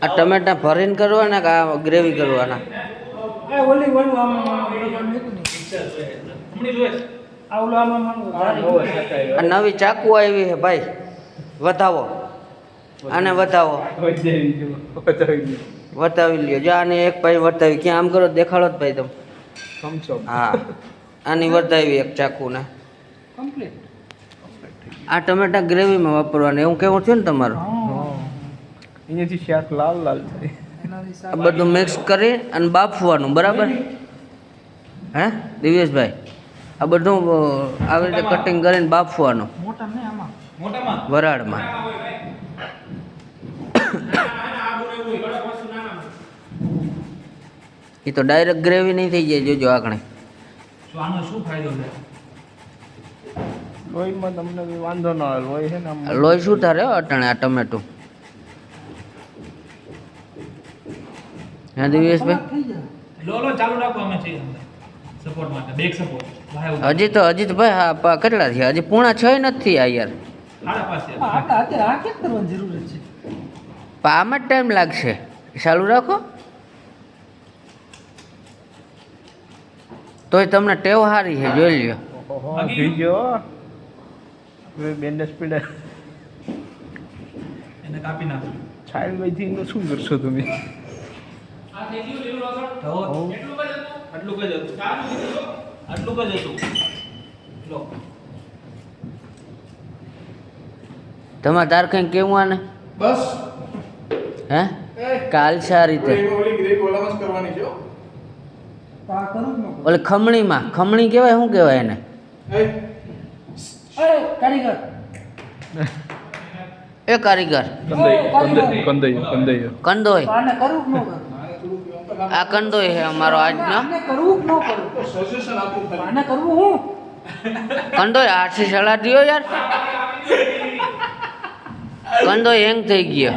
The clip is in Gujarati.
આ ટમેટા ભરીને કરવાના કે આ ગ્રેવી કરવાના? આ નવી ચાકુ આવી છે ભાઈ, વધાવો આને, વધાવો, વતાવી લ્યો. જો આને એક ભાઈ વતાવી, ક્યાં આમ કરો દેખાડો જ ભાઈ તમે. હા, આની વતાવી એક ચાકુને. આ ટમેટા ગ્રેવીમાં વાપરવાના એવું કેવું થયું ને તમારું? અહીંયાથી શાક લાલ લાલ થાય. આ બધું મિક્સ કરી અને બાફવાનું, બરાબર? હે દિવ્યેશભાઈ, આ બધું આવી રીતે કટિંગ કરીને બાફવાનું વરાળમાં. એ તો ડાયરેક્ટ ગ્રેવી નહીં થઈ જાય, જોજો આખણે. આનો શું ફાયદો છે? લોહીમાં તમને બી વાંધો ન આવે. લોહી છે ને લોહી શું તારે અટાણે આ ટમેટું? હા દિવ્યેશભાઈ, લો ચાલુ રાખો, અમે છીએ સપોર્ટ માટે, બેક સપોર્ટ. હજી તો ભાઈ હા કેટલા થયા? હજી 6:30 નથી આ યાર. આમાં જ ટાઈમ લાગશે. ચાલુ રાખો તોય તમને ટેવ સારી છે, જોઈ લ્યો. થઈ ગયો બેન્ડેજ પીડે એને કાપી નાખો. છાલ વૈથી શું કરશો તમે? આ થઈ ગયું લીલું લસણ. આટલું જ હતું. આટલું જ હતું. લો તમારે તાર કંઈ કેવું આને? બસ હે કાલ છે આ રીતે ઓલી ગ્રેવી ઓલામાં જ કરવાની છે. ઓલે ખમણીમાં, ખમણી કહેવાય, શું કહેવાય એને? એ કારીગર કંદોય. આ કંદોય છે અમારો આજનો કંદોય. 8 થી 8:30 યાર, કંદોય હેંગ થઈ ગયો.